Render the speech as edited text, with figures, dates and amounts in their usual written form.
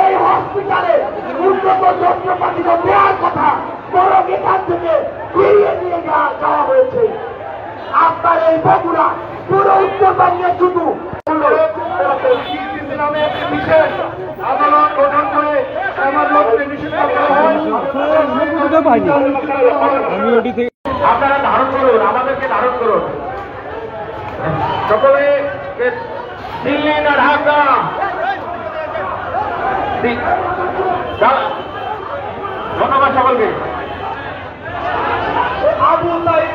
এই হসপিটালে উন্নত যন্ত্রপাতি দেওয়ার কথা বরং এখান থেকে ফিরিয়ে নিয়ে যাওয়া হয়েছে। আপনার এই বগুড়া পুরো উত্তরবঙ্গে শুধু বিশেষ আদালত গঠন করে আমার মধ্যে নিষিদ্ধ করা হয়। আপনারা ধারণ করুন, আমাদেরকে ধারণ করুন সকলে। দিল্লি না ঢাকা, ধন্যবাদ সকলকে। আবু সাইদ